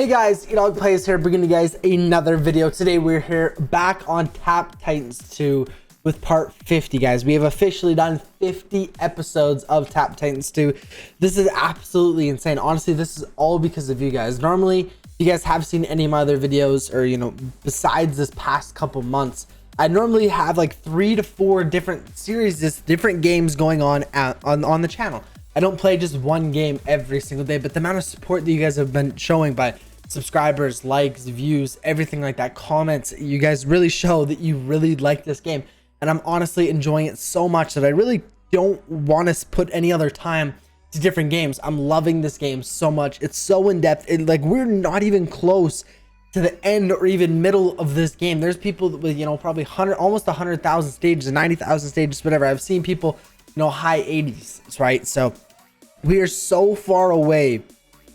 Hey guys, EdogPlays here, bringing you guys another video. Today we're here back on Tap Titans 2 with part 50, guys. We have officially done 50 episodes of Tap Titans 2. This is absolutely insane. Honestly, this is all because of you guys. Normally, if you guys have seen any of my other videos, or besides this past couple months, I normally have like 3 to 4 different series, different games going on on the channel. I don't play just one game every single day, but the amount of support that you guys have been showing by subscribers, likes, views, everything like that, comments, you guys really show that you really like this game. And I'm honestly enjoying it so much that I really don't want to put any other time to different games. I'm loving this game so much. It's so in depth. Like, we're not even close to the end or even middle of this game. There's people with, probably almost 100,000 stages, 90,000 stages, whatever. I've seen people, high 80s, right? So we are so far away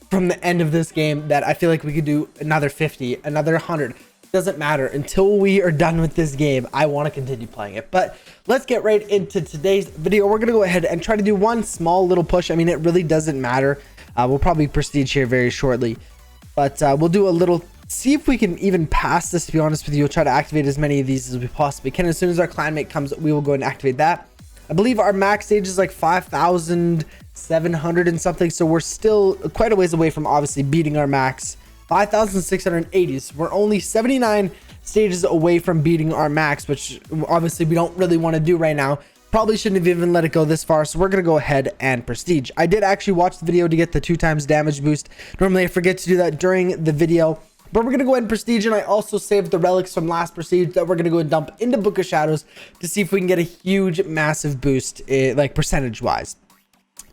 from the end of this game that I feel like we could do another 50, another 100. Doesn't matter. Until we are done with this game, I want to continue playing it. But let's get right into today's video. We're going to go ahead and try to do one small little push. I mean, it really doesn't matter. We'll probably prestige here very shortly. But we'll do a little, see if we can even pass this, to be honest with you. We'll try to activate as many of these as we possibly can. As soon as our clanmate comes, we will go and activate that. I believe our max stage is like 5,700 and something, so we're still quite a ways away from obviously beating our max. 5,680, so we're only 79 stages away from beating our max, which obviously we don't really want to do right now. Probably shouldn't have even let it go this far, so we're gonna go ahead and prestige. I did actually watch the video to get the 2x damage boost. Normally I forget to do that during the video, but we're gonna go ahead and prestige, and I also saved the relics from last prestige that we're gonna go and dump into Book of Shadows to see if we can get a huge, massive boost, like percentage wise.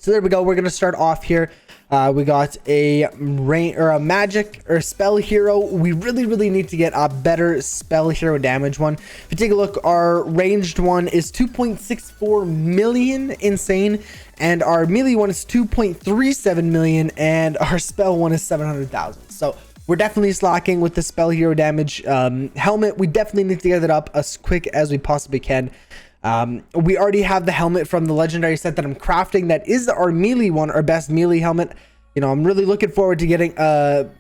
So there we go. We're gonna start off here. We got a magic or spell hero. We really need to get a better spell hero damage one. If you take a look, our ranged one is 2.64 million, insane, and our melee one is 2.37 million, and our spell one is 700,000. So we're definitely slacking with the spell hero damage. Helmet, we definitely need to get it up as quick as we possibly can. We already have the helmet from the legendary set that I'm crafting. That is our melee one, our best melee helmet. I'm really looking forward to getting a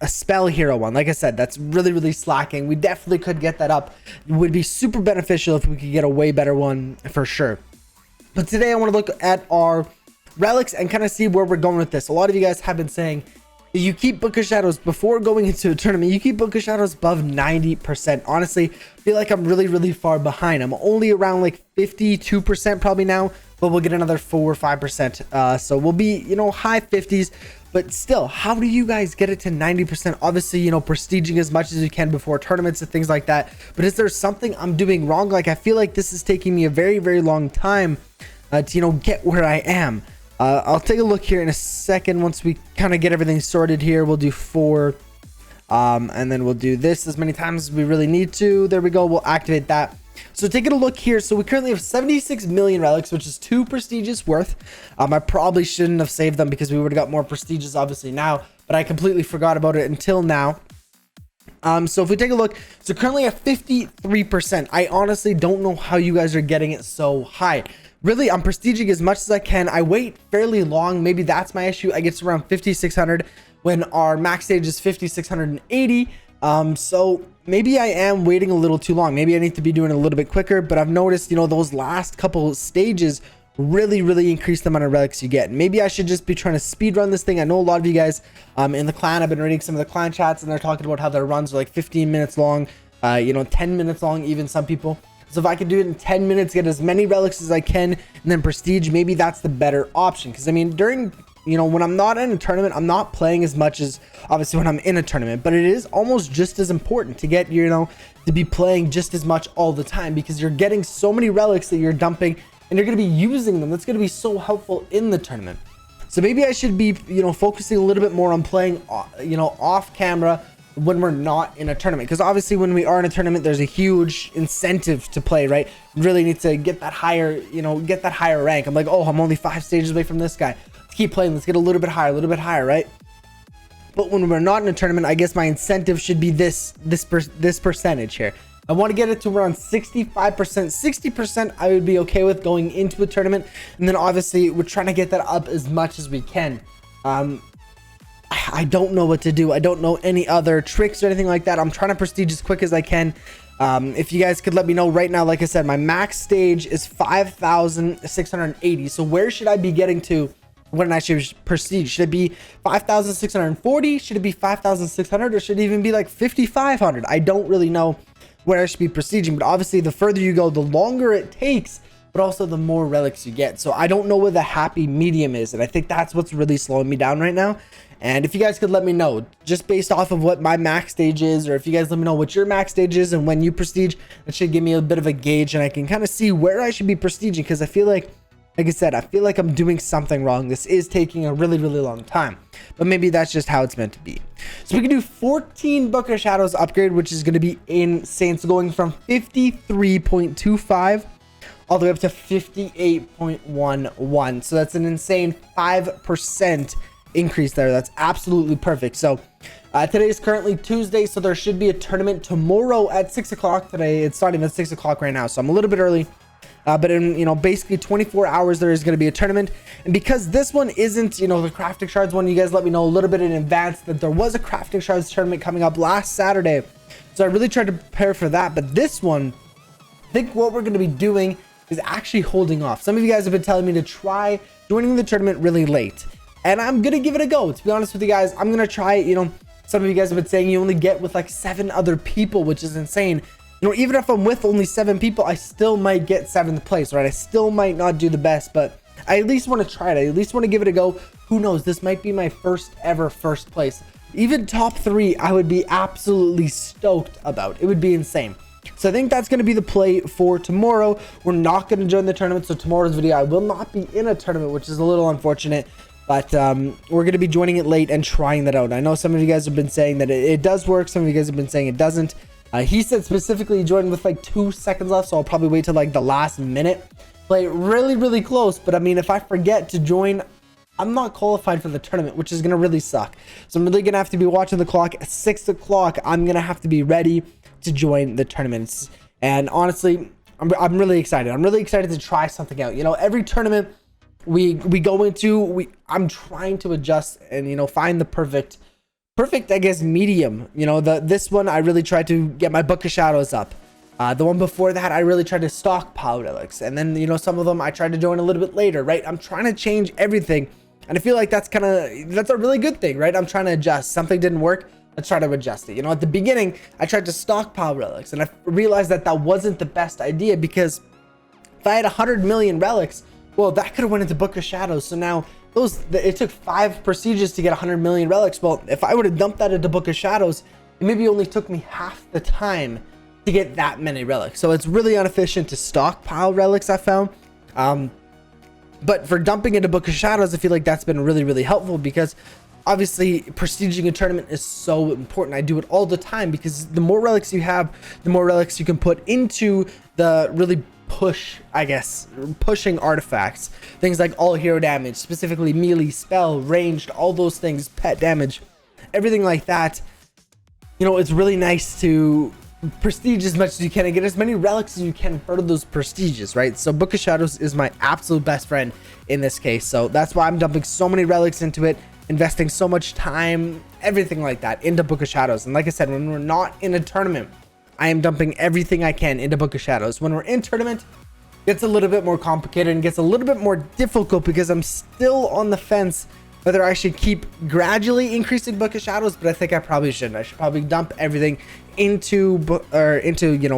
spell hero one. Like I said, that's really slacking. We definitely could get that up. It would be super beneficial if we could get a way better one for sure. But today I want to look at our relics and kind of see where we're going with this. A lot of you guys have been saying you keep Book of Shadows before going into a tournament. You keep Book of Shadows above 90%. Honestly, I feel like I'm really far behind. I'm only around like 52% probably now, but we'll get another 4 or 5%. So we'll be, high 50s, but still, how do you guys get it to 90%? Obviously, prestiging as much as you can before tournaments and things like that. But is there something I'm doing wrong? Like, I feel like this is taking me a very long time to, get where I am. I'll take a look here in a second. Once we kind of get everything sorted here, we'll do 4, and then we'll do this as many times as we really need to. There we go. We'll activate that. So taking a look here, so we currently have 76 million relics, which is 2 prestiges worth. I probably shouldn't have saved them because we would have got more prestiges obviously now, but I completely forgot about it until now. So if we take a look, so currently at 53%. I honestly don't know how you guys are getting it so high. Really, I'm prestiging as much as I can. I wait fairly long. Maybe that's my issue. I get to around 5,600 when our max stage is 5,680. So maybe I am waiting a little too long. Maybe I need to be doing it a little bit quicker, but I've noticed, those last couple stages really increase the amount of relics you get. Maybe I should just be trying to speed run this thing. I know a lot of you guys in the clan, I've been reading some of the clan chats, and they're talking about how their runs are like 15 minutes long, 10 minutes long, even some people. So if I could do it in 10 minutes, get as many relics as I can, and then prestige, maybe that's the better option. Because I mean, during, when I'm not in a tournament, I'm not playing as much as obviously when I'm in a tournament, but it is almost just as important to get, to be playing just as much all the time, because you're getting so many relics that you're dumping and you're going to be using them. That's going to be so helpful in the tournament. So maybe I should be, focusing a little bit more on playing, off camera when we're not in a tournament, because obviously when we are in a tournament, there's a huge incentive to play, right? Really need to get that higher, get that higher rank. I'm like, oh, I'm only 5 stages away from this guy. Let's keep playing. Let's get a little bit higher, right? But when we're not in a tournament, I guess my incentive should be this percentage here. I want to get it to around 65%. 60% I would be okay with going into a tournament, and then obviously we're trying to get that up as much as we can. I don't know what to do. I don't know any other tricks or anything like that. I'm trying to prestige as quick as I can. If you guys could let me know right now, like I said, my max stage is 5,680. So where should I be getting to when I should prestige? Should it be 5,640? Should it be 5,600? Or should it even be like 5,500? I don't really know where I should be prestiging, but obviously the further you go, the longer it takes, but also the more relics you get. So I don't know where the happy medium is, and I think that's what's really slowing me down right now. And if you guys could let me know, just based off of what my max stage is, or if you guys let me know what your max stage is and when you prestige, that should give me a bit of a gauge, and I can kind of see where I should be prestiging, because I feel like I said, I feel like I'm doing something wrong. This is taking a really, really long time, but maybe that's just how it's meant to be. So we can do 14 Book of Shadows upgrade, which is going to be insane. So going from 53.25 all the way up to 58.11. So that's an insane 5% increase there. That's absolutely perfect. So today is currently Tuesday, so there should be a tournament tomorrow at 6 o'clock. Today it's starting at 6 o'clock right now, so I'm a little bit early. But in, basically 24 hours, there is going to be a tournament. And because this one isn't, the crafting shards one, you guys let me know a little bit in advance that there was a crafting shards tournament coming up last Saturday. So I really tried to prepare for that. But this one, I think what we're going to be doing is actually holding off. Some of you guys have been telling me to try joining the tournament really late, and I'm going to give it a go. To be honest with you guys, I'm going to try it. Some of you guys have been saying you only get with like 7 other people, which is insane. Even if I'm with only 7 people, I still might get 7th place, right? I still might not do the best, but I at least want to try it. I at least want to give it a go. Who knows? This might be my first ever first place. Even top 3, I would be absolutely stoked about. It would be insane. So I think that's going to be the play for tomorrow. We're not going to join the tournament, so tomorrow's video, I will not be in a tournament, which is a little unfortunate. But we're going to be joining it late and trying that out. I know some of you guys have been saying that it does work. Some of you guys have been saying it doesn't. He said specifically join with like 2 seconds left, so I'll probably wait till like the last minute. Play really, really close, but I mean, if I forget to join, I'm not qualified for the tournament, which is going to really suck. So I'm really going to have to be watching the clock. At 6 o'clock, I'm going to have to be ready to join the tournaments. And honestly, I'm really excited. I'm really excited to try something out. Every tournament we go into, I'm trying to adjust and, find the perfect, I guess, medium. This one, I really tried to get my Book of Shadows up. The one before that, I really tried to stockpile relics. And then, some of them I tried to join a little bit later, right? I'm trying to change everything. And I feel like that's a really good thing, right? I'm trying to adjust. Something didn't work. Let's try to adjust it. At the beginning, I tried to stockpile relics, and I realized that wasn't the best idea, because if I had 100 million relics, well, that could have went into Book of Shadows. So now it took 5 prestiges to get 100 million relics. Well, if I would have dumped that into Book of Shadows, it maybe only took me half the time to get that many relics. So it's really inefficient to stockpile relics, I found. But for dumping into Book of Shadows, I feel like that's been really, really helpful, because obviously prestiging a tournament is so important. I do it all the time, because the more relics you have, the more relics you can put into the really pushing artifacts. Things like all hero damage, specifically melee, spell, ranged, all those things, pet damage, everything like that. It's really nice to prestige as much as you can and get as many relics as you can for those prestiges, right? So Book of Shadows is my absolute best friend in this case. So that's why I'm dumping so many relics into it, investing so much time, everything like that into Book of Shadows. And like I said, when we're not in a tournament, I am dumping everything I can into Book of Shadows. When we're in tournament, it gets a little bit more complicated and gets a little bit more difficult, because I'm still on the fence whether I should keep gradually increasing Book of Shadows, but I think I probably shouldn't. I should probably dump everything into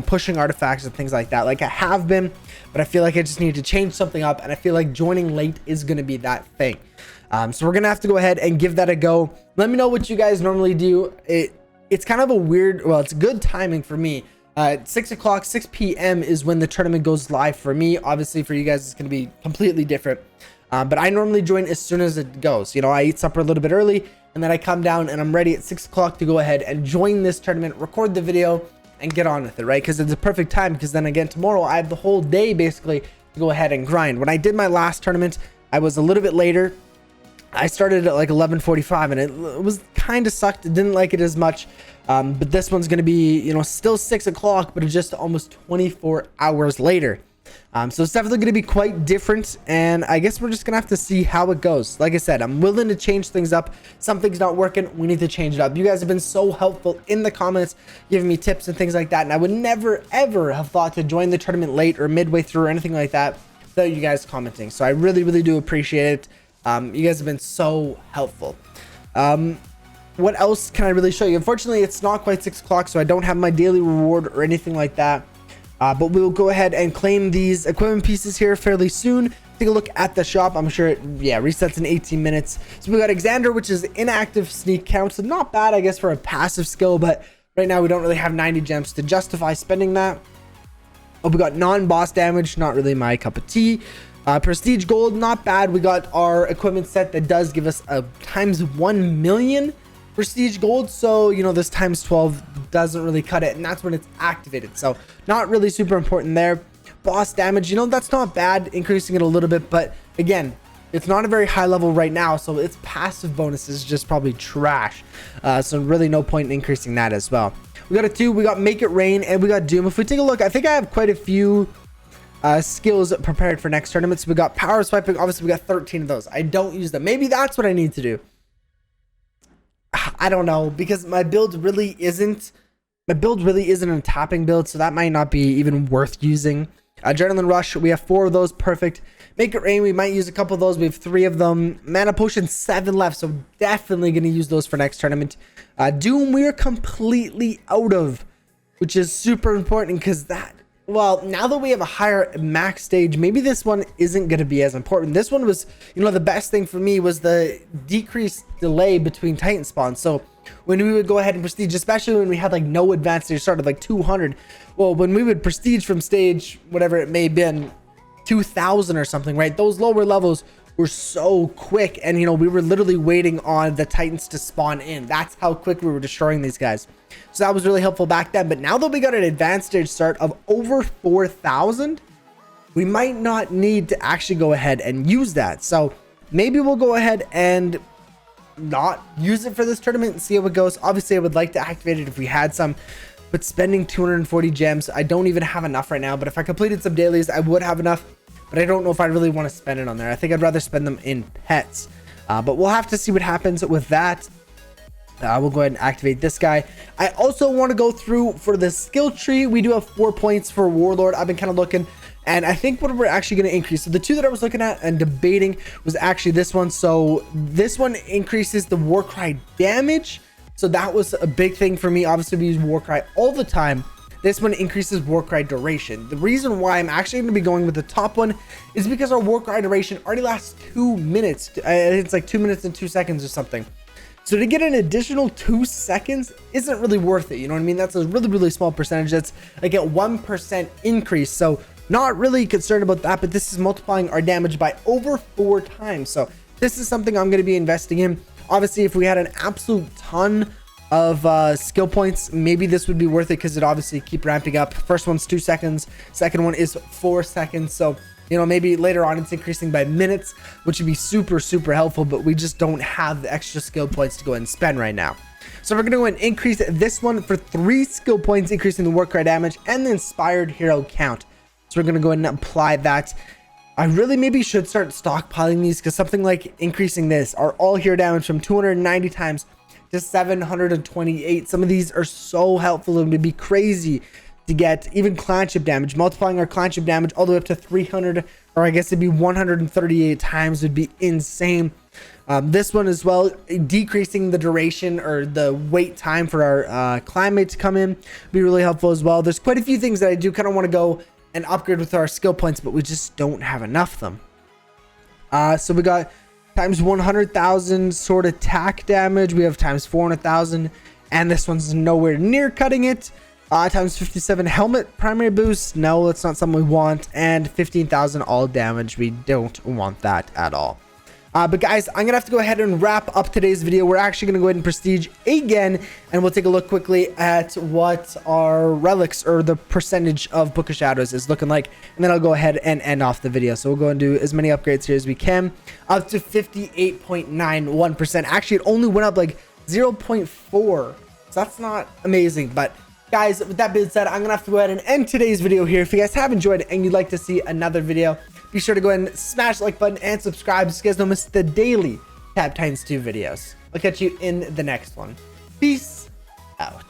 pushing artifacts and things like that, like I have been. But I feel like I just need to change something up, and I feel like joining late is going to be that thing. So we're gonna have to go ahead and give that a go. Let me know what you guys normally do. It's kind of a weird, well, it's good timing for me. 6 o'clock, 6 p.m. is when the tournament goes live for me. Obviously for you guys, it's going to be completely different. But I normally join as soon as it goes. I eat supper a little bit early, and then I come down and I'm ready at 6 o'clock to go ahead and join this tournament, record the video, and get on with it, right? Because it's a perfect time, because then again, tomorrow I have the whole day basically to go ahead and grind. When I did my last tournament, I was a little bit later. I started at like 11:45, and it was kind of sucked. Didn't like it as much. But this one's going to be, still 6 o'clock, but it's just almost 24 hours later. So it's definitely going to be quite different, and I guess we're just gonna have to see how it goes. Like I said, I'm willing to change things up. Something's not working, we need to change it up. You guys have been so helpful in the comments, giving me tips and things like that, and I would never ever have thought to join the tournament late or midway through or anything like that without you guys commenting. So I really do appreciate it. You guys have been so helpful. What else can I really show you? Unfortunately, it's not quite 6 o'clock, so I don't have my daily reward or anything like that. But we'll go ahead and claim these equipment pieces here fairly soon. Take a look at the shop. I'm sure it, resets in 18 minutes. So we got Xander, which is inactive sneak count. So not bad, I guess, for a passive skill, but right now we don't really have 90 gems to justify spending that. Oh, we got non-boss damage, not really my cup of tea. Prestige gold, not bad. We got our equipment set that does give us a times 1 million prestige gold, so you know this times 12 doesn't really cut it, and that's when it's activated, so not really super important there. Boss damage, you know, that's not bad, increasing it a little bit, but again, it's not a very high level right now, so its passive bonus is just probably trash. So really no point in increasing that as well. We got a 2, we got Make It Rain, and we got Doom. If we take a look, I think I have quite a few skills prepared for next tournaments. We got Power Swiping, obviously we got 13 of those. I don't use them. Maybe that's what I need to do. I don't know, because my build really isn't a tapping build, so that might not be even worth using. Adrenaline Rush, we have 4 of those, perfect. Make It Rain, we might use a couple of those. We have 3 of them. Mana Potion, 7 left, so definitely going to use those for next tournament. Doom, we're completely out of, which is super important, because that, well, now that we have a higher max stage, maybe this one isn't going to be as important. This one was, you know, the best thing for me was the decreased delay between Titan spawns. So when we would go ahead and prestige, especially when we had like no advanced stage start of like 200, well, when we would prestige from stage, whatever it may have been, 2000 or something, right? Those lower levels were so quick, and you know, we were literally waiting on the Titans to spawn in. That's how quick we were destroying these guys. So that was really helpful back then. But now that we got an advanced stage start of over 4,000, we might not need to actually go ahead and use that. So maybe we'll go ahead and not use it for this tournament and see how it goes. Obviously, I would like to activate it if we had some, but spending 240 gems, I don't even have enough right now. But if I completed some dailies, I would have enough. But I don't know if I really want to spend it on there. I think I'd rather spend them in pets. But we'll have to see what happens with that. We'll go ahead and activate this guy. I also want to go through for the skill tree. We do have 4 points for Warlord. I've been kind of looking, and I think what we're actually going to increase. So the 2 that I was looking at and debating was actually this one. So this one increases the Warcry damage. So that was a big thing for me. Obviously, we use Warcry all the time. This one increases Warcry duration. The reason why I'm actually going to be going with the top one is because our Warcry duration already lasts 2 minutes. It's like 2 minutes and 2 seconds or something. So to get an additional 2 seconds isn't really worth it. You know what I mean? That's a really small percentage. That's like a 1% increase. So not really concerned about that, but this is multiplying our damage by over 4 times. So this is something I'm going to be investing in. Obviously, if we had an absolute ton of skill points, maybe this would be worth it, because it obviously keep ramping up. First one's 2 seconds. Second one is 4 seconds. So you know, maybe later on it's increasing by minutes, which would be super helpful, but we just don't have the extra skill points to go ahead and spend right now. So we're going to go ahead and increase this one for 3 skill points, increasing the Warcry damage and the inspired hero count. So we're going to go ahead and apply that. I really maybe should start stockpiling these, because something like increasing this, our all hero damage from 290 times to 728. Some of these are so helpful, and would be crazy to get. Even clan ship damage, multiplying our clan ship damage all the way up to 300, or I guess it'd be 138 times would be insane. This one as well, decreasing the duration or the wait time for our clanmate to come in, be really helpful as well. There's quite a few things that I do kind of want to go and upgrade with our skill points, but we just don't have enough of them. So we got times 100,000 sword attack damage. We have times 400,000, and this one's nowhere near cutting it. Times 57 helmet primary boost. No, that's not something we want. And 15,000 all damage. We don't want that at all. But guys, I'm gonna have to go ahead and wrap up today's video. We're actually gonna go ahead and prestige again, and we'll take a look quickly at what our relics, or the percentage of Book of Shadows, is looking like, and then I'll go ahead and end off the video. So we'll go and do as many upgrades here as we can, up to 58.91%. Actually, it only went up like 0.4, so that's not amazing, but Guys, with that being said, I'm gonna have to go ahead and end today's video here. If you guys have enjoyed it and you'd like to see another video, be sure to go ahead and smash the like button and subscribe so you guys don't miss the daily Tap Titans 2 videos. I'll catch you in the next one. Peace out.